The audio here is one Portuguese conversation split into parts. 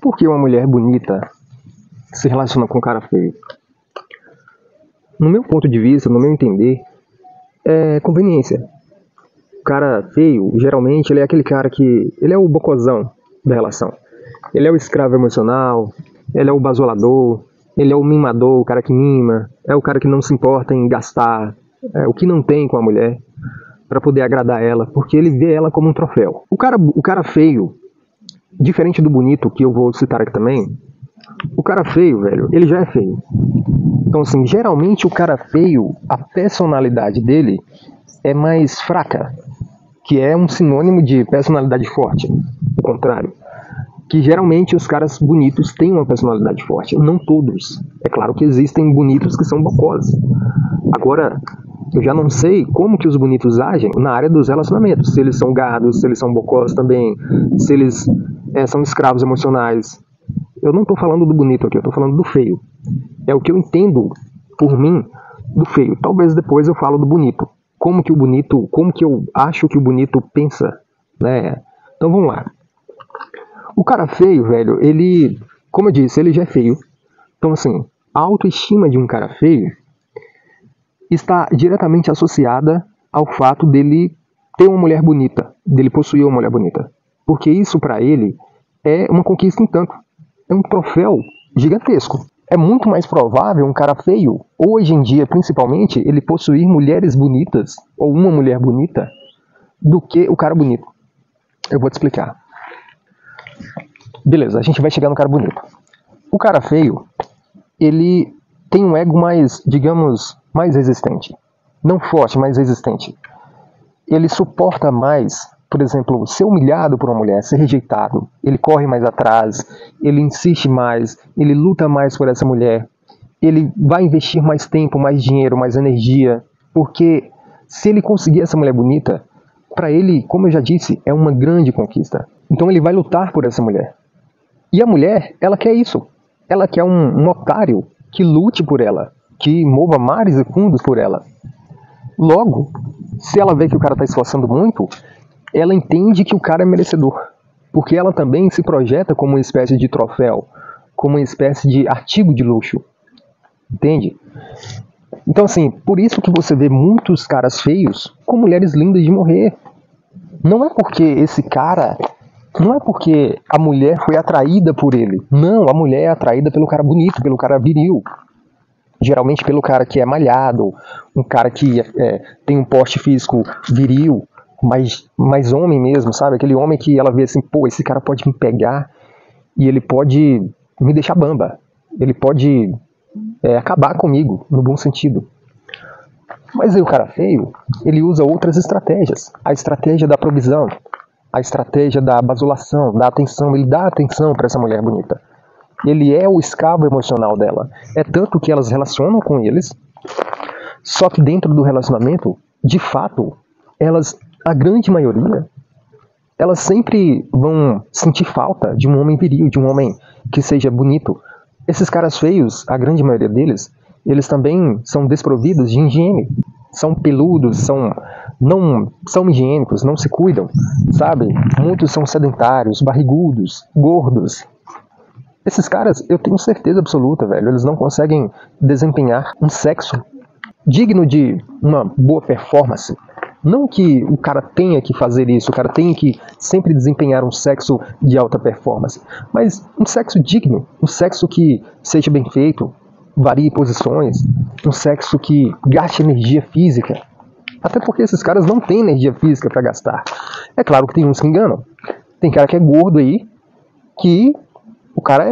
Por que uma mulher bonita se relaciona com um cara feio? No meu ponto de vista, no meu entender, é conveniência. O cara feio, geralmente, ele é aquele cara que... ele é o bocozão da relação. Ele é o escravo emocional, ele é o basolador, ele é o mimador, o cara que mima, é o cara que não se importa em gastar o que não tem com a mulher para poder agradar ela, porque ele vê ela como um troféu. O cara feio, diferente do bonito, que eu vou citar aqui também, o cara feio, velho, ele já é feio. Então, assim, geralmente o cara feio, a personalidade dele é mais fraca, que é um sinônimo de personalidade forte, o contrário. Que geralmente os caras bonitos têm uma personalidade forte, não todos. É claro que existem bonitos que são bocosos. Agora, eu já não sei como que os bonitos agem na área dos relacionamentos. Se eles são gados, se eles são bocosos também, se eles são escravos emocionais. Eu não estou falando do bonito aqui, eu estou falando do feio. É o que eu entendo, por mim, do feio. Talvez depois eu falo do bonito. Como que eu acho que o bonito pensa, né? Então vamos lá. O cara feio, velho, ele, como eu disse, ele já é feio. Então, assim, a autoestima de um cara feio está diretamente associada ao fato dele ter uma mulher bonita, dele possuir uma mulher bonita. Porque isso, pra ele, é uma conquista em tanto. É um troféu gigantesco. É muito mais provável um cara feio, hoje em dia, principalmente, ele possuir mulheres bonitas, ou uma mulher bonita, do que o cara bonito. Eu vou te explicar. Beleza, a gente vai chegar no cara bonito. O cara feio, ele tem um ego mais, digamos, mais resistente. Não forte, mas resistente. Ele suporta mais, por exemplo, ser humilhado por uma mulher, ser rejeitado. Ele corre mais atrás, ele insiste mais, ele luta mais por essa mulher. Ele vai investir mais tempo, mais dinheiro, mais energia. Porque se ele conseguir essa mulher bonita, para ele, como eu já disse, é uma grande conquista. Então ele vai lutar por essa mulher. E a mulher, ela quer isso. Ela quer um otário que lute por ela, que mova mares e fundos por ela. Logo, se ela vê que o cara está esforçando muito, ela entende que o cara é merecedor. Porque ela também se projeta como uma espécie de troféu, como uma espécie de artigo de luxo. Entende? Então, assim, por isso que você vê muitos caras feios com mulheres lindas de morrer. Não é porque esse cara... Não é porque a mulher foi atraída por ele. Não, a mulher é atraída pelo cara bonito, pelo cara viril. Geralmente pelo cara que é malhado, um cara que tem um porte físico viril, mais homem mesmo, sabe? Aquele homem que ela vê assim, pô, esse cara pode me pegar e ele pode me deixar bamba. Ele pode acabar comigo, no bom sentido. Mas aí o cara feio, ele usa outras estratégias. A estratégia da provisão, a estratégia da basulação, da atenção. Ele dá atenção para essa mulher bonita. Ele é o escravo emocional dela. É tanto que elas relacionam com eles, só que dentro do relacionamento, de fato, elas, a grande maioria, elas sempre vão sentir falta de um homem viril, de um homem que seja bonito. Esses caras feios, a grande maioria deles, eles também são desprovidos de higiene. São peludos, não são higiênicos, não se cuidam, sabe? Muitos são sedentários, barrigudos, gordos. Esses caras, eu tenho certeza absoluta, velho, eles não conseguem desempenhar um sexo digno de uma boa performance. Não que o cara tenha que fazer isso, o cara tenha que sempre desempenhar um sexo de alta performance, mas um sexo digno, um sexo que seja bem feito, varie posições, um sexo que gaste energia física. Até porque esses caras não têm energia física para gastar. É claro que tem uns que enganam. Tem cara que é gordo aí, que o cara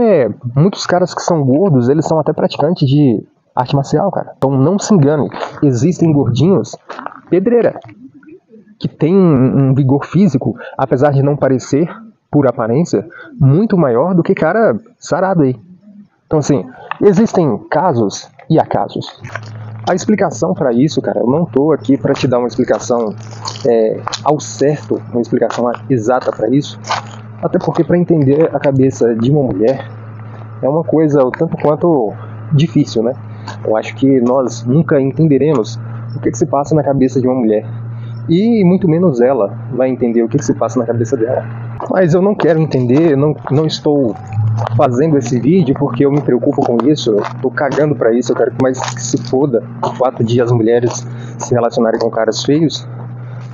muitos caras que são gordos, eles são até praticantes de arte marcial, cara. Então não se engane. Existem gordinhos pedreira, que tem um vigor físico, apesar de não parecer, por aparência, muito maior do que cara sarado aí. Então, assim, existem casos e acasos. A explicação para isso, cara, eu não tô aqui para te dar uma explicação ao certo, uma explicação exata para isso, até porque para entender a cabeça de uma mulher é uma coisa o tanto quanto difícil, né? Eu acho que nós nunca entenderemos o que se passa na cabeça de uma mulher. E muito menos ela vai entender o que se passa na cabeça dela. Mas eu não quero entender, não estou fazendo esse vídeo porque eu me preocupo com isso, eu tô cagando pra isso, eu quero que mais se foda o fato de as mulheres se relacionarem com caras feios.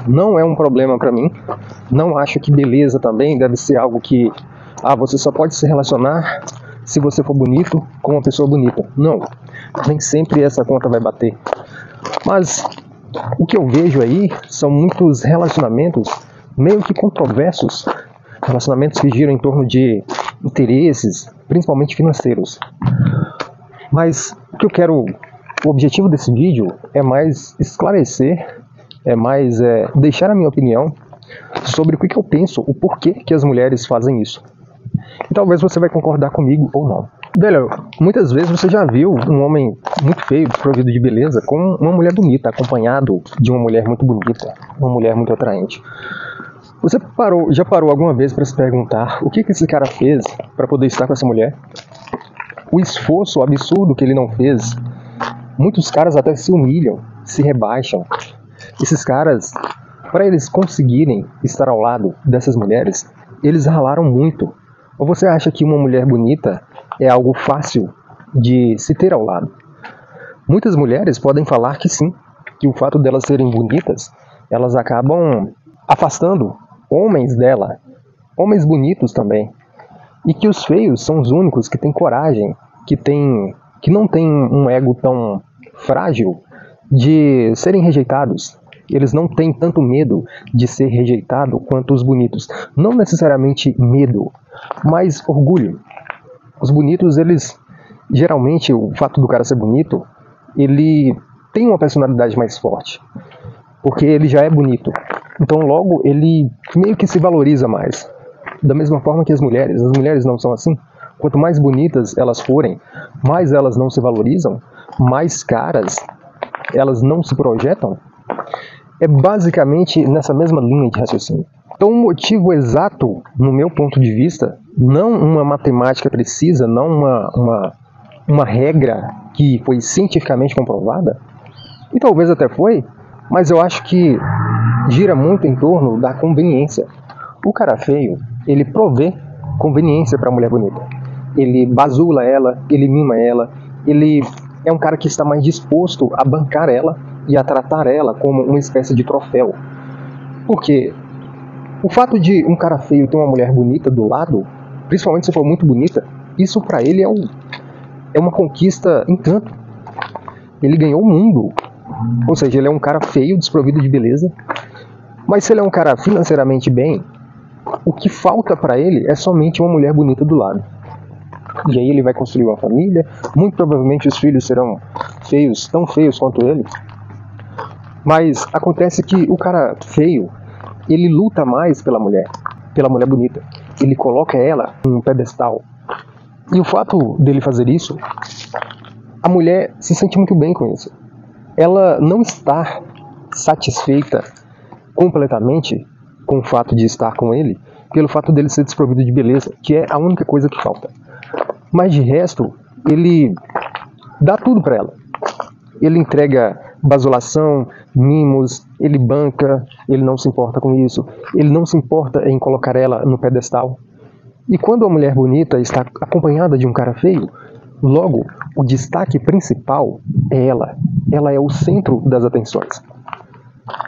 Não é um problema pra mim. Não acho que beleza também deve ser algo que você só pode se relacionar se você for bonito com uma pessoa bonita. Não, nem sempre essa conta vai bater. Mas o que eu vejo aí são muitos relacionamentos meio que controversos, relacionamentos que giram em torno de interesses, principalmente financeiros. Mas o objetivo desse vídeo é mais esclarecer, é mais deixar a minha opinião sobre o que eu penso, o porquê que as mulheres fazem isso. E talvez você vai concordar comigo ou não. Velho, muitas vezes você já viu um homem muito feio, desprovido de beleza, com uma mulher bonita, acompanhado de uma mulher muito bonita, uma mulher muito atraente. Você já parou alguma vez para se perguntar o que esse cara fez para poder estar com essa mulher? O esforço absurdo que ele não fez. Muitos caras até se humilham, se rebaixam. Esses caras, para eles conseguirem estar ao lado dessas mulheres, eles ralaram muito. Ou você acha que uma mulher bonita é algo fácil de se ter ao lado? Muitas mulheres podem falar que sim, que o fato delas serem bonitas, elas acabam afastando homens dela, homens bonitos também. E que os feios são os únicos que têm coragem, que não têm um ego tão frágil de serem rejeitados. Eles não têm tanto medo de ser rejeitado quanto os bonitos. Não necessariamente medo, mas orgulho. Os bonitos, eles, geralmente, o fato do cara ser bonito, ele tem uma personalidade mais forte. Porque ele já é bonito. Então, logo, ele meio que se valoriza mais. Da mesma forma que as mulheres não são assim. Quanto mais bonitas elas forem, mais elas não se valorizam, mais caras elas não se projetam. É basicamente nessa mesma linha de raciocínio. Então o motivo exato, no meu ponto de vista, não uma matemática precisa, não uma regra que foi cientificamente comprovada, e talvez até foi, mas eu acho que gira muito em torno da conveniência. O cara feio, ele provê conveniência para a mulher bonita. Ele basula ela, ele mima ela, ele é um cara que está mais disposto a bancar ela e a tratar ela como uma espécie de troféu. Porque o fato de um cara feio ter uma mulher bonita do lado, principalmente se for muito bonita, isso pra ele é uma conquista em tanto. Ele ganhou o mundo. Ou seja, ele é um cara feio, desprovido de beleza. Mas se ele é um cara financeiramente bem, o que falta pra ele é somente uma mulher bonita do lado. E aí ele vai construir uma família. Muito provavelmente os filhos serão feios, tão feios quanto ele. Mas acontece que o cara feio, ele luta mais pela mulher bonita. Ele coloca ela em um pedestal. E o fato dele fazer isso, a mulher se sente muito bem com isso. Ela não está satisfeita completamente com o fato de estar com ele, pelo fato dele ser desprovido de beleza, que é a única coisa que falta. Mas de resto, ele dá tudo pra ela. Ele entrega basulação, mimos, ele banca, ele não se importa com isso, ele não se importa em colocar ela no pedestal. E quando a mulher bonita está acompanhada de um cara feio, logo o destaque principal é ela. Ela é o centro das atenções.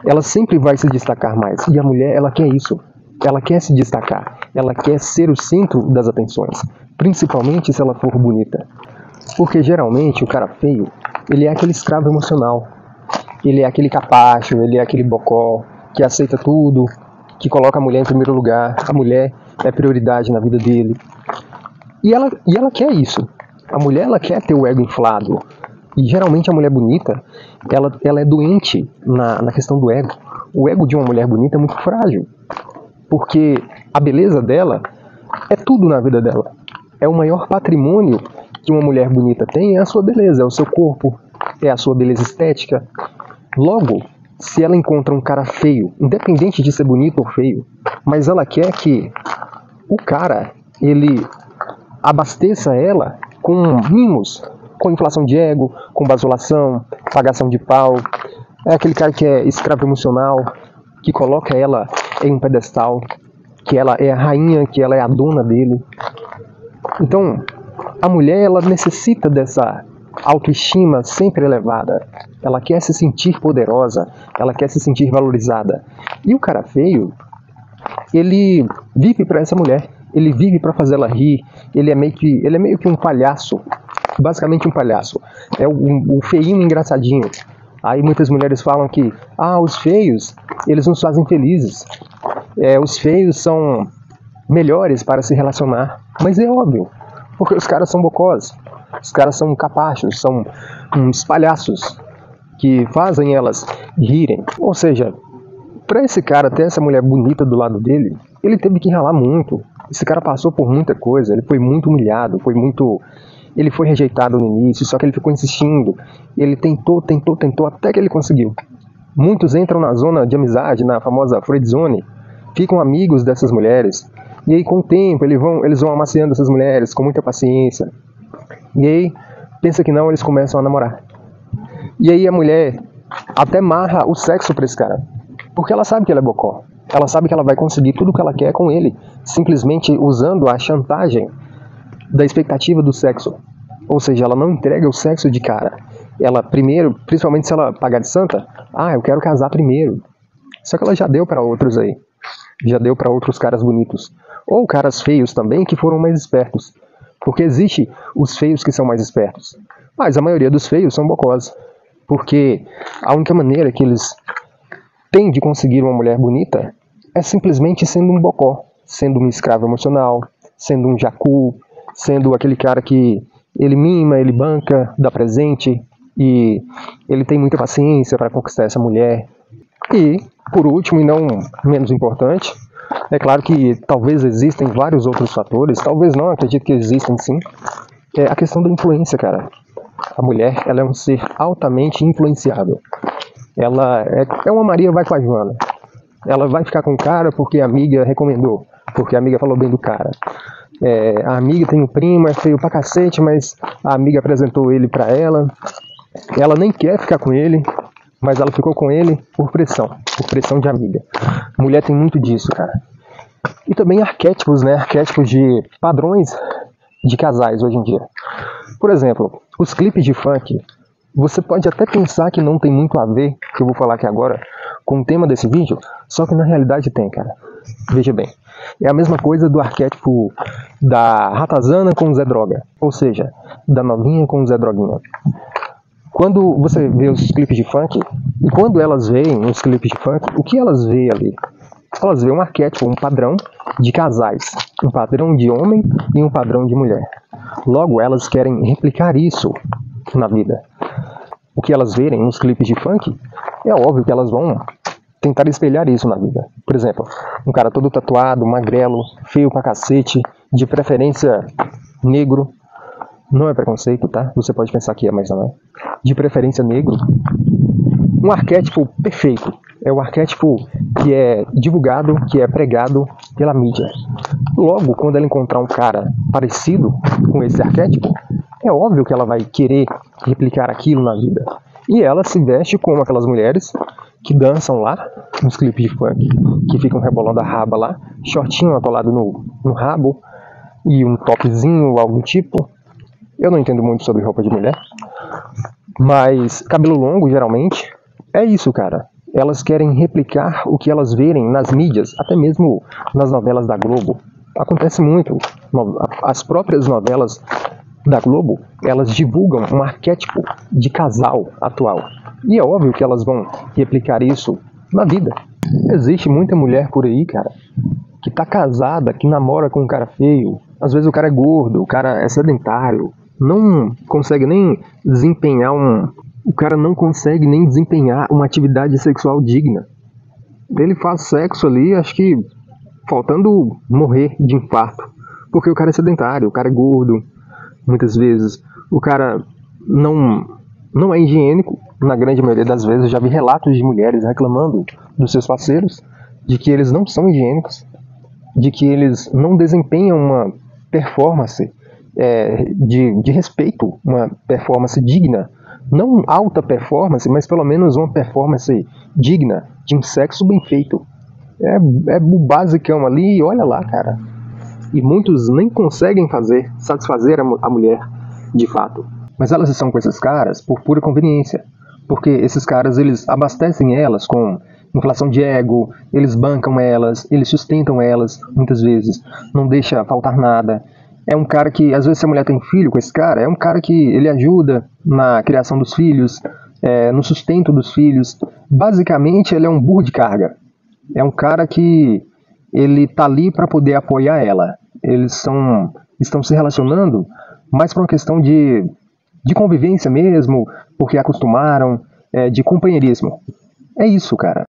Ela sempre vai se destacar mais. E a mulher, ela quer isso. Ela quer se destacar. Ela quer ser o centro das atenções. Principalmente se ela for bonita. Porque geralmente o cara feio, ele é aquele escravo emocional. Ele é aquele capacho, ele é aquele bocó que aceita tudo, que coloca a mulher em primeiro lugar. A mulher é prioridade na vida dele. E ela quer isso. A mulher, ela quer ter o ego inflado. E geralmente a mulher bonita, ela é doente na questão do ego. O ego de uma mulher bonita é muito frágil. Porque a beleza dela é tudo na vida dela. É o maior patrimônio que uma mulher bonita tem, é a sua beleza, é o seu corpo, é a sua beleza estética. Logo, se ela encontra um cara feio, independente de ser bonito ou feio, mas ela quer que o cara, ele abasteça ela com mimos, com inflação de ego, com basulação, pagação de pau. É aquele cara que é escravo emocional, que coloca ela em um pedestal, que ela é a rainha, que ela é a dona dele. Então, a mulher, ela necessita dessa autoestima sempre elevada. Ela quer se sentir poderosa, ela quer se sentir valorizada. E o cara feio, ele vive para essa mulher, ele vive para fazê-la rir, ele é meio que um palhaço, basicamente um palhaço. É o feinho engraçadinho. Aí muitas mulheres falam que, os feios, eles nos fazem felizes. Os feios são melhores para se relacionar. Mas é óbvio, porque os caras são bocós, os caras são capachos, são uns palhaços que fazem elas rirem. Ou seja, para esse cara ter essa mulher bonita do lado dele, ele teve que ralar muito. Esse cara passou por muita coisa, ele foi muito humilhado, ele foi rejeitado no início, só que ele ficou insistindo. Ele tentou, até que ele conseguiu. Muitos entram na zona de amizade, na famosa friend zone, ficam amigos dessas mulheres. E aí, com o tempo, eles vão amaciando essas mulheres com muita paciência. E aí, pensa que não, eles começam a namorar. E aí a mulher até marra o sexo pra esse cara, porque ela sabe que ele é bocó. Ela sabe que ela vai conseguir tudo o que ela quer com ele, simplesmente usando a chantagem da expectativa do sexo. Ou seja, ela não entrega o sexo de cara. Ela primeiro, principalmente se ela pagar de santa, eu quero casar primeiro. Só que ela já deu pra outros aí. Já deu pra outros caras bonitos. Ou caras feios também que foram mais espertos. Porque existe os feios que são mais espertos. Mas a maioria dos feios são bocós. Porque a única maneira que eles têm de conseguir uma mulher bonita é simplesmente sendo um bocó. Sendo um escravo emocional, sendo um jacu, sendo aquele cara que ele mima, ele banca, dá presente. E ele tem muita paciência para conquistar essa mulher. E, por último e não menos importante, é claro que talvez existem vários outros fatores, talvez não, acredito que existem sim, é a questão da influência, cara. A mulher, ela é um ser altamente influenciável. Ela é uma Maria vai com a Joana. Ela vai ficar com o cara porque a amiga recomendou, porque a amiga falou bem do cara. A amiga tem um primo, é feio pra cacete, mas a amiga apresentou ele pra ela. Ela nem quer ficar com ele, mas ela ficou com ele por pressão de amiga. Mulher tem muito disso, cara. E também arquétipos, né? Arquétipos de padrões de casais hoje em dia. Por exemplo, os clipes de funk, você pode até pensar que não tem muito a ver, que eu vou falar aqui agora, com o tema desse vídeo, só que na realidade tem, cara. Veja bem, é a mesma coisa do arquétipo da ratazana com o Zé Droga, ou seja, da novinha com o Zé Droguinha. Quando você vê os clipes de funk, e quando elas veem os clipes de funk, o que elas veem ali? Elas veem um arquétipo, um padrão de casais, um padrão de homem e um padrão de mulher. Logo, elas querem replicar isso na vida. O que elas verem nos clipes de funk, é óbvio que elas vão tentar espelhar isso na vida. Por exemplo, um cara todo tatuado, magrelo, feio pra cacete, de preferência negro. Não é preconceito, tá? Você pode pensar que é, mas não é. De preferência negro. Um arquétipo perfeito. É o arquétipo que é divulgado, que é pregado pela mídia. Logo, quando ela encontrar um cara parecido com esse arquétipo, é óbvio que ela vai querer replicar aquilo na vida. E ela se veste como aquelas mulheres que dançam lá nos clipes de funk, que ficam rebolando a raba lá, shortinho atolado no rabo e um topzinho, algo do tipo. Eu não entendo muito sobre roupa de mulher, mas cabelo longo, geralmente, é isso, cara. Elas querem replicar o que elas verem nas mídias, até mesmo nas novelas da Globo. Acontece muito. As próprias novelas da Globo, elas divulgam um arquétipo de casal atual. E é óbvio que elas vão replicar isso na vida. Existe muita mulher por aí, cara, que tá casada, que namora com um cara feio. Às vezes o cara é gordo, o cara é sedentário, não consegue nem desempenhar o cara não consegue nem desempenhar uma atividade sexual digna. Ele faz sexo ali, acho que faltando morrer de infarto, porque o cara é sedentário, o cara é gordo, muitas vezes o cara não é higiênico. Na grande maioria das vezes eu já vi relatos de mulheres reclamando dos seus parceiros de que eles não são higiênicos, de que eles não desempenham uma performance de respeito, uma performance digna, não alta performance, mas pelo menos uma performance digna de um sexo bem feito. É o basicão ali, olha lá, cara. e muitos nem conseguem satisfazer a mulher de fato. Mas elas estão com esses caras por pura conveniência, porque esses caras eles abastecem elas com inflação de ego, eles bancam elas, eles sustentam elas muitas vezes, não deixa faltar nada. É um cara que, às vezes, se a mulher tem filho com esse cara, é um cara que ele ajuda na criação dos filhos, no sustento dos filhos. Basicamente, ele é um burro de carga. É um cara que ele tá ali para poder apoiar ela. Eles estão se relacionando mais por uma questão de convivência mesmo, porque acostumaram, de companheirismo. É isso, cara.